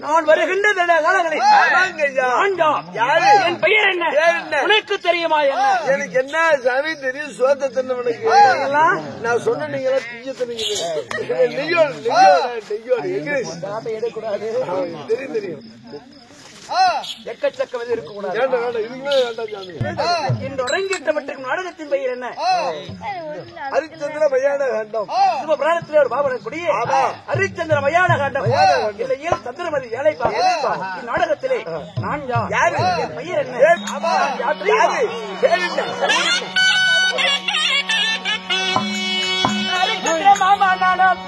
நான் வருகின்ற என் பெயர் என்ன உனக்கு தெரியுமா? எனக்கு என்ன சாமி தெரியும்? சோத்த தின்னவனுக்கு நான் சொன்ன நீங்க தெரியும் தெரியும் எக்கச்சக்கம் இருக்கக்கூடாது. இன்று உறங்கிட்டவற்றுக்கு நாடகத்தின் பெயர் என்ன? ஹரிச்சந்திர மயான காண்டம். சிவ புராணத்திலே ஒரு பாபன குடியே ஹரிச்சந்திர மயான காண்டம். இல்லையில் சந்திரமதி ஏழை இந்நாடகத்திலே நான் யார்? என் பெயர் என்ன? ஹரிச்சந்திர மாமா நாடம்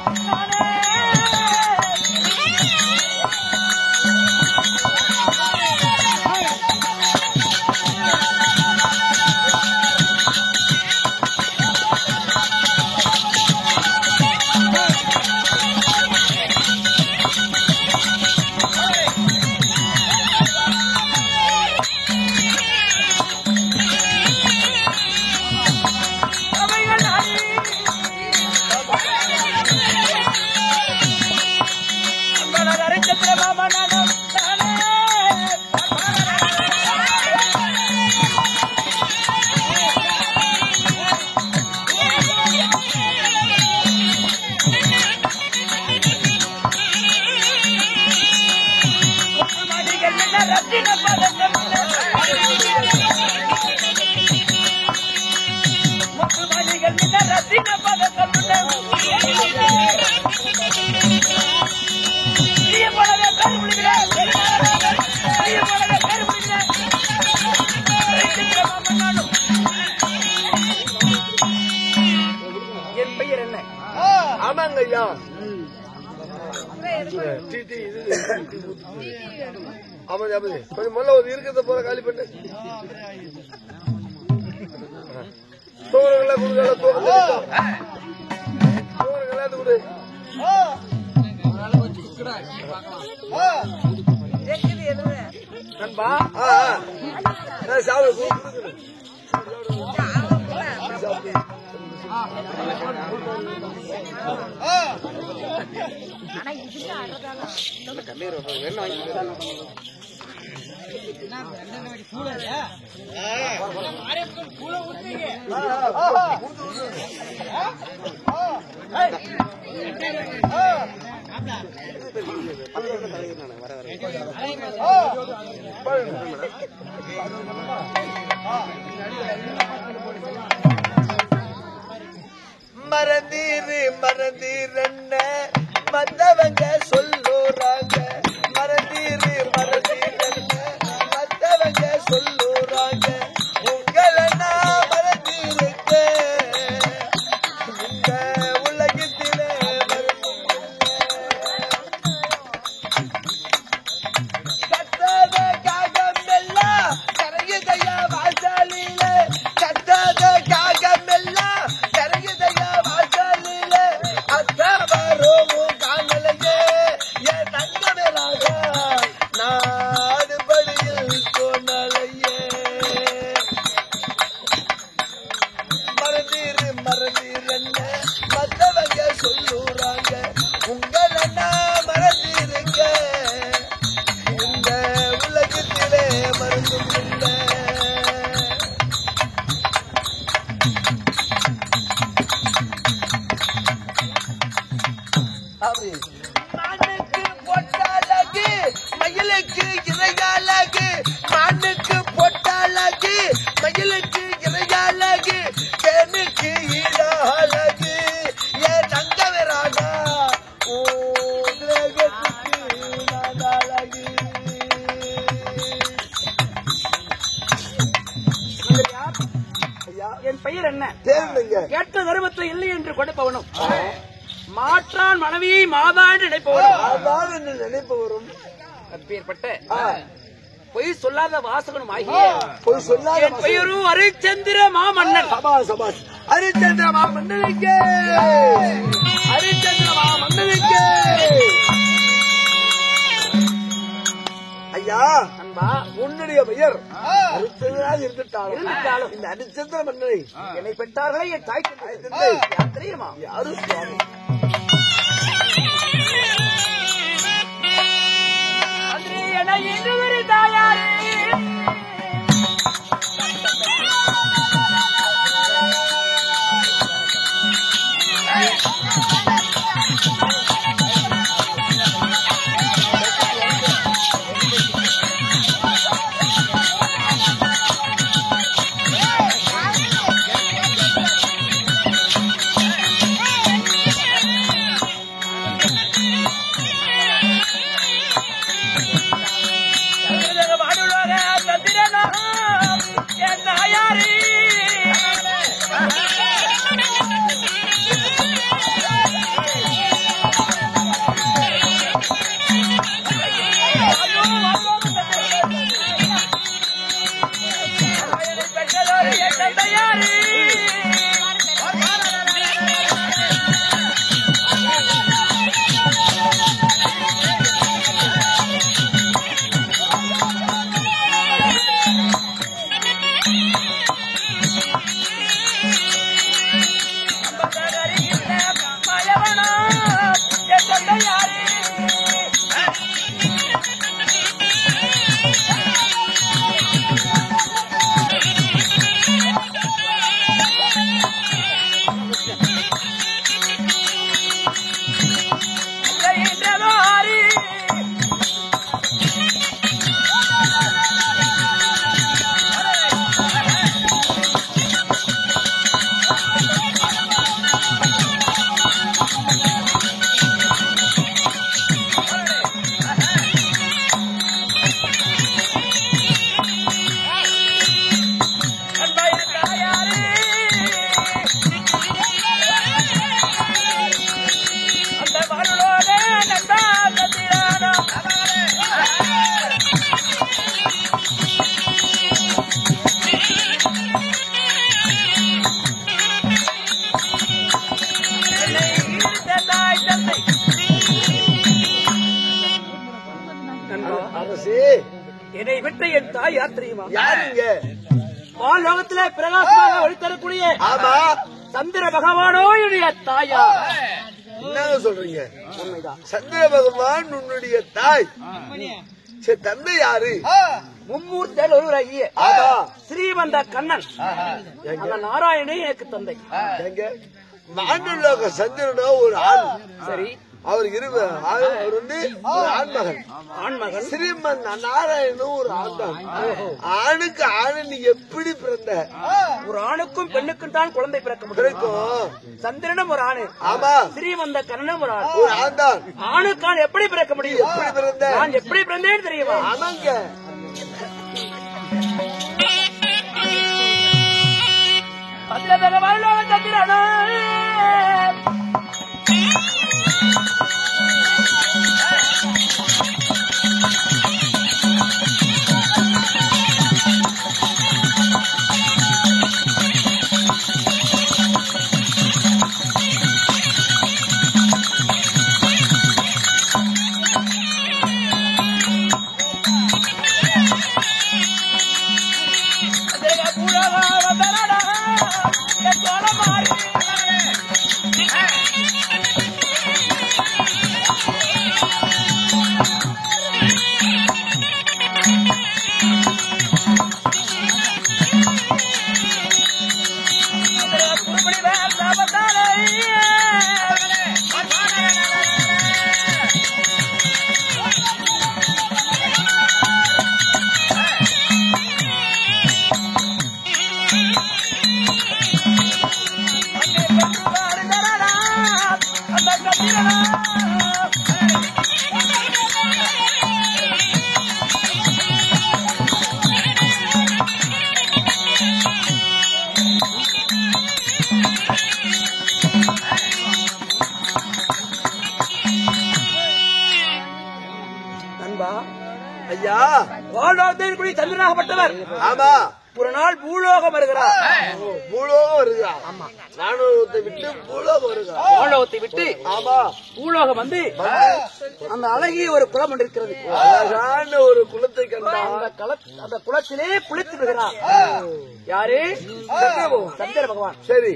என் பெயர் என்ன? ஆமாங்க ஐயா. கொஞ்சம் முதல்ல ஒரு இருக்கிறத போற காலி பண்ணு. தோறுகளை கொடுக்கல தோறுகளை கொடு. நண்பா சாப்பிட மறந்தீரு மறந்தீரன்ன மத்தவங்க சொல்லுறாங்க. மறந்தீரு மறந்தீரன்ன மத்தவங்க சொல்லுறாங்க. உங்களை நான் மறந்திருக்க இந்த உலகத்திலே கத்தாத காகம் எல்லாம் கரையுதையா வாசாலில. கத்தாத காகம் எல்லாம் கரையுதையா வாசாலில. அத்தாவரும் காணலையே என் தங்கமேலாக நாடுபடியில் தோணலையே. மறந்தீரு மறந்தீரன்ன மத்தவங்க சொல்லுறாங்க. உங்களை நான் மறந்திருக்க இந்த உலகத்திலே மறந்தும் இல்லை. மானுக்கு பொட்டாலகு மயிலுக்கு இறையாலகு. மானுக்கு பொட்டாலகு மயிலுக்கு இறையாலகு. தேனுக்கு ஈடாலகு என் தங்கவராக உலகத்துக்கு நாடாலகு. பெயர் என்ன? தேர்ந்தங்க. கேட்ட தர்மத்தை இல்லை என்று கொடுப்பவனும், மாற்றான் மனைவியை மாதா என்று நினைப்பவனும், அதான் என்று நினைப்பவரும், அப்பேற்பட்ட பொய் சொல்லாத வாசகனும் ஆகிய பொய் சொல்லாத என் பெயரும் ஹரிச்சந்திர மாமன்னன். சபாஷ் சபாஷ். ஹரிச்சந்திர மாமன்னனுக்கு, ஹரிச்சந்திர மாமன்னனுக்கு. ஐயா அன்பா, உன்னுடைய பெயர் ஹரிச்சந்திரனாக இருந்துட்டாலும் இந்த ஹரிச்சந்திர மன்னனை என்னை பெற்றார்களே என் தாய் தந்தை யார் தெரியுமா? யாரு சுவாமி? என்னை விட்டு என் தாய் யார் தெரியுமா? யாருங்க? வானலோகத்திலே பிரகாசமாக ஒளித்தரக்கூடிய ஆமா சந்திர பகவானோ என்னுடைய தாயா? என்னங்க சொல்றீங்க? உண்மைதான். சந்திர பகவான் உன்னுடைய தாய். சரி, தந்தை யாரு? மும்மூர்த்தியில் ஒருவராகிய ஸ்ரீமந்த கண்ணன் அந்த நாராயணே எனக்கு தந்தை. எங்க வானலோக சந்திரனோ ஒரு ஆண். சரி, அவர் அவர் வந்து ஒரு ஆண்மகன். ஆண்மகன். ஸ்ரீமன் நாராயணனும் ஒரு ஆண்தான். ஆணுக்கு ஆணு நீ எப்படி பிறந்த? ஒரு ஆணுக்கும் பெண்ணுக்கும் தான் குழந்தை பிறக்க முடியும். பிறக்கும். சந்திரனும் ஒரு ஆணு. ஆமா. ஸ்ரீமந்த கண்ணனும் ஒரு ஆண். ஒரு ஆண் தான். ஆணுக்கான் எப்படி பிறக்க முடியும்? எப்படி பிறந்த? நான் எப்படி பிறந்தேன்னு தெரியுமா? ஆமாங்க. சந்திரனோ ஐயா வானோகத்தில் சந்திரனாகப்பட்டவர் ஆமா ஒரு நாள் பூலோகம் வருகிறார். பூலோகம் வருகிறார். ஆமா வானோகத்தை விட்டு பூலோகம் வருகிறார். வானோகத்தை விட்டு ஆமா பூலோகம் வந்து அந்த அழகிய ஒரு குளம் ஒன்று இருக்கிறது. அழகான ஒரு குளத்தை கண்டார். அந்த குளத்திலே குளித்து விடுகிறார். யாரு? சந்திர பகவான். சரி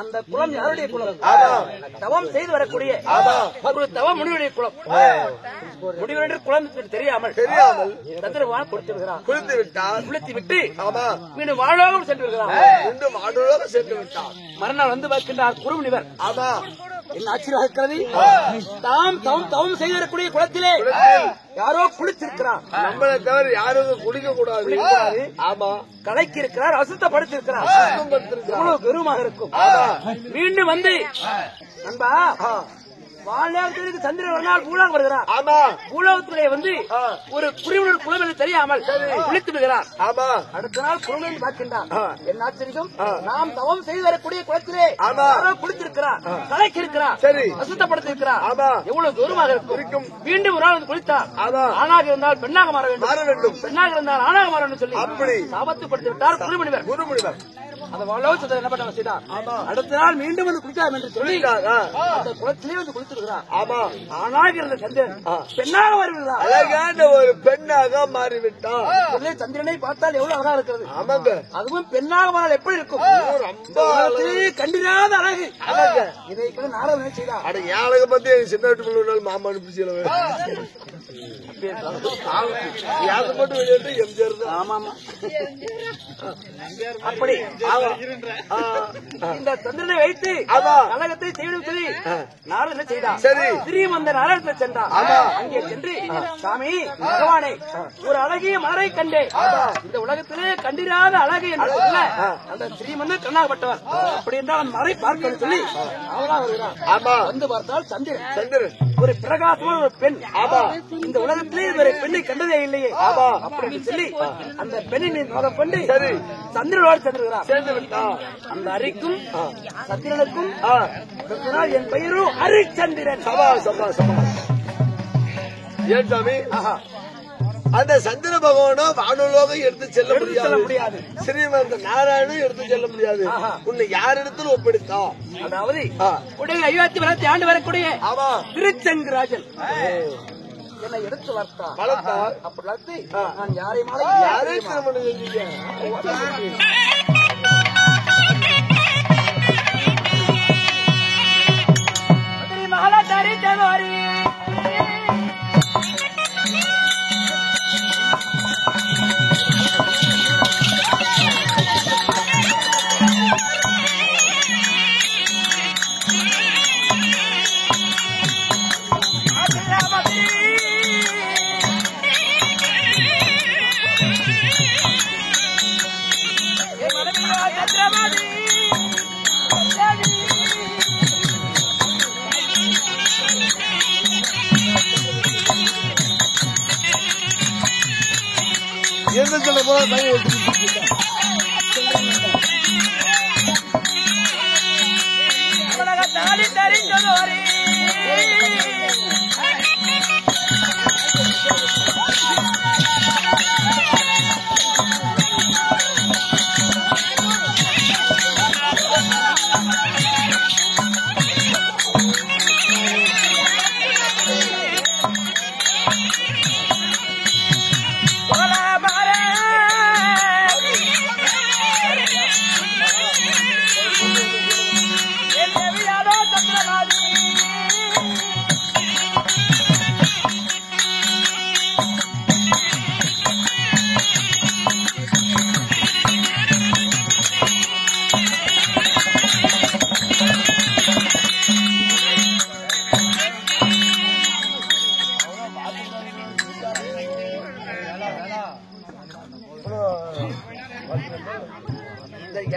அந்த குளம் யாருடைய குளம்? தவம் செய்து வரக்கூடிய ஒரு தவ முனிவருடைய குளம். முனிவருடைய குளம் தெரியாமல் சந்திர பகவான் குளித்து விடுகிறார். குளித்து விட்டார். குளித்து விட்டு ஆமா மீண்டும் வானோகம் சென்று விடுகிறார். மீண்டும் வானோகம் சென்று விட்டார். மறுநாள் வந்து பார்க்கின்றார் குறுமுனிவர். ஆமா என்ன ஆச்சரியம் இருக்கிறது? தாம் தவம் செய்து வரக்கூடிய குளத்திலே யாரோ குளித்திருக்கிறார். நம்மளை தவிர யாரும் குடிக்க கூடாது. ஆமா கலைக்கு இருக்கிறார், அசுத்தப்படுத்திருக்கிறார். எவ்வளவு பெருமாக இருக்கும். மீண்டும் வந்து நண்பா வாழ்நாளுக்கு சந்திரன் ஒரு நாள் பூலோகம் வருகிறார். ஆமா பூலோகத்திலே வந்து ஒரு குறிவுணர் குளம் என்று தெரியாமல் குளித்து விடுகிறார். ஆமா அடுத்த நாள் குளம் பார்க்கின்றார். என்ன ஆச்சரியம்? நாம் தவம் செய்து வரக்கூடிய குளத்திலே யாரோ குளித்திருக்கிறார், கலைக்கு இருக்கிறார், சரி அசுத்தப்படுத்திருக்கிறார். ஆமா எவ்வளவு தூரமாக இருக்கும். மீண்டும் ஒரு நாள் வந்து குளித்தார். ஆணாக இருந்தால் பெண்ணாக மாற வேண்டும், பெண்ணாக இருந்தால் ஆணாக மாற வேண்டும் சொல்லி அப்படி சாபத்துப்படுத்தி விட்டார் குருமுனிவர். அந்த வாழோச்சத்தை என்ன பண்ண செய்தார்? அடுத்த நாள் மீண்டும் வந்து குளித்தார் என்று சொல்லி அந்த குளத்திலே வந்து குளித்திருக்கிறார். ஆமா ஆணாக இருந்த சந்திரன் பெண்ணாக மாறிவிட்டார். அழகான ஒரு பெண்ணாக மாறிவிட்டார். சந்திரனை பார்த்தால் எவ்வளவு அழகா இருக்கிறது. ஆமாங்க அதுவும் பெண்ணாக மாறினால் எப்படி இருக்கும்? கண்டிராத அழகு. இதை நாரதன் செய்தார். அட ஏழக பத்தி சின்ன வீட்டு பிள்ளை மாமா அனுப்பிச்சு போட்டு வெளியிட்டு எம்ஜிஆர் தான். ஆமா அப்படி இந்த சந்திரனை வைத்து கழகத்தை செய்யணும் சொல்லி நாரதன் செய்தார். சரி ஸ்ரீமந்த நாராயணத்தில் சென்றார். அங்கே சென்று சாமி பகவானே ஒரு அழகிய மலரை கண்டே, இந்த உலகத்திலே கண்டிராத அழகு என்று சொல்ல அந்த ஸ்ரீமந்தன் கண்ணாகப்பட்டவர். அப்படி என்றால் அந்த மலை பார்க்க சொல்லி அவளா வருகிறார். ஆமா வந்து பார்த்தால் சந்திரன் ஒரு பிரகாசமான ஒரு பெண். இந்த உலகத்திலே ஒரு பெண்ணை கண்டதே இல்லையே. அப்படி சொல்லி அந்த பெண்ணின் முகம் கொண்டு சந்திரனோடு சென்றுகிறார். அந்த அரிக்கும் சந்திரனுக்கும் என் பெயரும் ஹரிச்சந்திரன். ஏன் சாமி அந்த சந்திர பகவானும் வானலோகம் எடுத்து செல்ல முடியாது. ஸ்ரீமந்த நாராயணனும் எடுத்து செல்ல முடியாது. உன்னை யார் இடத்துல ஒப்படைத்தா? அதாவது உடைய 50 ஆண்டு வரக்கூடிய திருச்செங்கராஜன் என்னை எடுத்து வளர்த்தார். அப்படி வளர்த்து நான் யாரை திருமணம் செஞ்சீங்க? மகாலாச்சாரி தேவாரி என்ன சொல்ல போல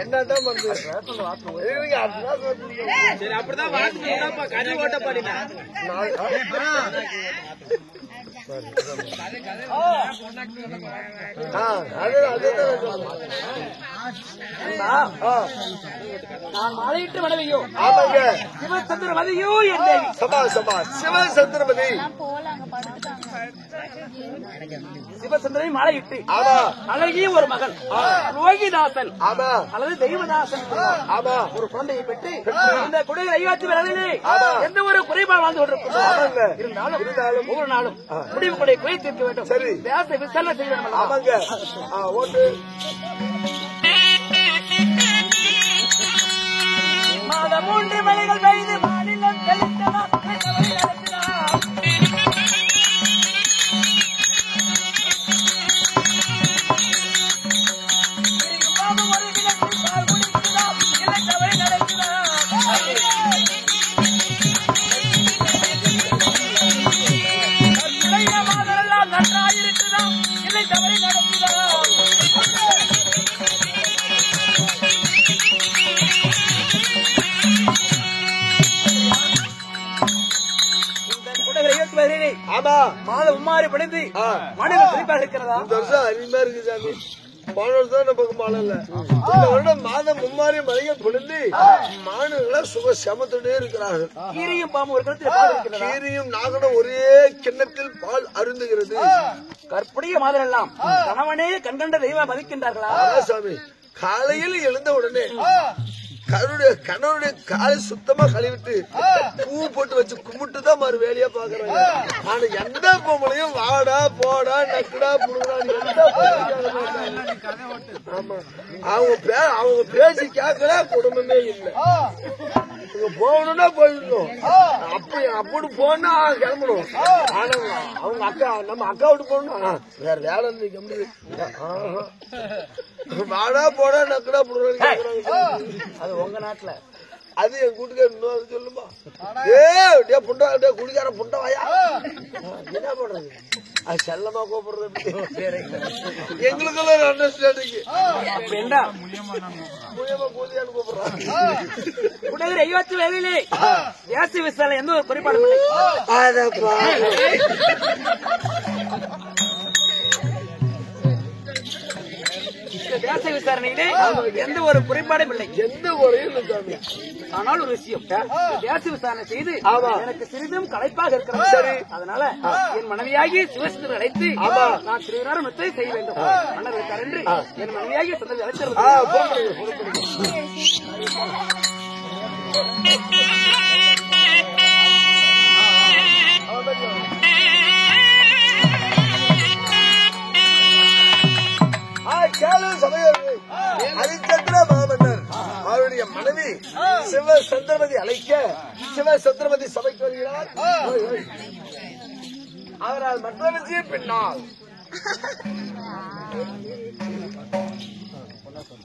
என்னதான் வந்து அப்படிதான் கறி ஓட்ட பாடினா நான் மாலையிட்டு மனைவியோ சிவசந்திரமதியோ என் தேவி. சிவசந்திரமதி சிவசந்திரனை மாலையிட்டு ஆமா அழகிய ஒரு மகன் ரோகிதாசன் ஆமா அல்லது தெய்வதாசன் ஆமா ஒரு குழந்தையை பெற்று இந்த குடியில் ஐயாச்சி வேலையிலே ஆமா. எந்த ஒரு குறைபாடு வாழ்ந்து கொண்டிருக்கும் ஆமாங்க. இருந்தாலும் ஒவ்வொரு நாளும் முடிவு கொடை குறை தீர்க்க வேண்டும். சரி. தேச விசாரணை செய்ய வேண்டும். ஆமாங்க ஓட்டு மாதம் 3 மலைகள் பெய்து மாநிலம் தெளித்ததா ஆமா மாத உம்மாறி பணிந்து மாநிலம் சிரிப்பாக இருக்கிறதா? இந்த வருஷம் அருமையா இருக்கு சாமி. போன வருஷம் நமக்கு மழை இல்ல. இந்த வருடம் மாதம் மும்மாரி மழைகள் பொழுது மாடுகளை சுக சமத்தோடே இருக்கிறார்கள். கீரியும் பாம்பு ஒரு கிணத்தில் பால் இருக்கிறதா? கீரியும் நாகனும் ஒரே கிண்ணத்தில் பால் அருந்துகிறது. கற்புடைய மாதரெல்லாம் கணவனே கண்கண்ட தெய்வம் மதிக்கின்றார்களா? ஆமா சாமி. காலையில் எழுந்த உடனே கணவனுடைய காலை சுத்தமா கழுவிட்டு பூ போட்டு வச்சு கும்பிட்டு தான் மறு வேலையா பாக்குறாங்க. ஆனா எந்த பொம்பளையும் வாடா போடா நக்குடா புடுங்கடா ஆமா அவங்க பேச்சு கேட்கல குடும்பமே இல்லை. இங்க போகணும்னா போயிடணும். அப்படி போனா கிளம்பணும். ஆனா அவங்க அக்கா நம்ம அக்கா விட்டு போகணும் வேற வேலை நிக்க முடியாது. வாடா போடா நக்குடா புடுங்கடா அது உங்க நாட்டுல. அது என் கூட்டுக்கார இன்னும் சொல்லுமா புண்டா குடிக்கார புண்டா வாயா என்ன பண்றது அது செல்லமா கூப்பிடுறது எங்களுக்கெல்லாம் அண்டர்ஸ்டாண்டிங் மூலியமா கூதியான்னு கூப்பிடுறாங்க. குடகிரி ஐயாச்சி வேலையிலே தேசிய விசாரணை எந்த ஒரு குறைபாடும் இல்லை. தேசிய விசாரணையிலே எந்த ஒரு குறைபாடும் இல்லை. எந்த குறையும் இல்லை. ஆனால் ஒரு விஷயம் தேசிய விசாரணை செய்து எனக்கு சிறிதும் களைப்பாக இருக்கிறது. சரி. அதனால என் மனைவியாகி சிவசுந்தர் அழைத்து நான் சிறிது நேரம் நிச்சய செய்ய வேண்டும். மன்னர் இருக்கார் என்று என் மனைவியாகி சந்ததி அழைத்திருந்தது. அதிச்சந்திர மாமன்னர் அவருடைய மனைவி சிவ சந்திரமதி அழைக்க சிவ சந்திரமதி சபைக்கு வருகிறார். அவரால் மற்ற விஷயம் பின்னால்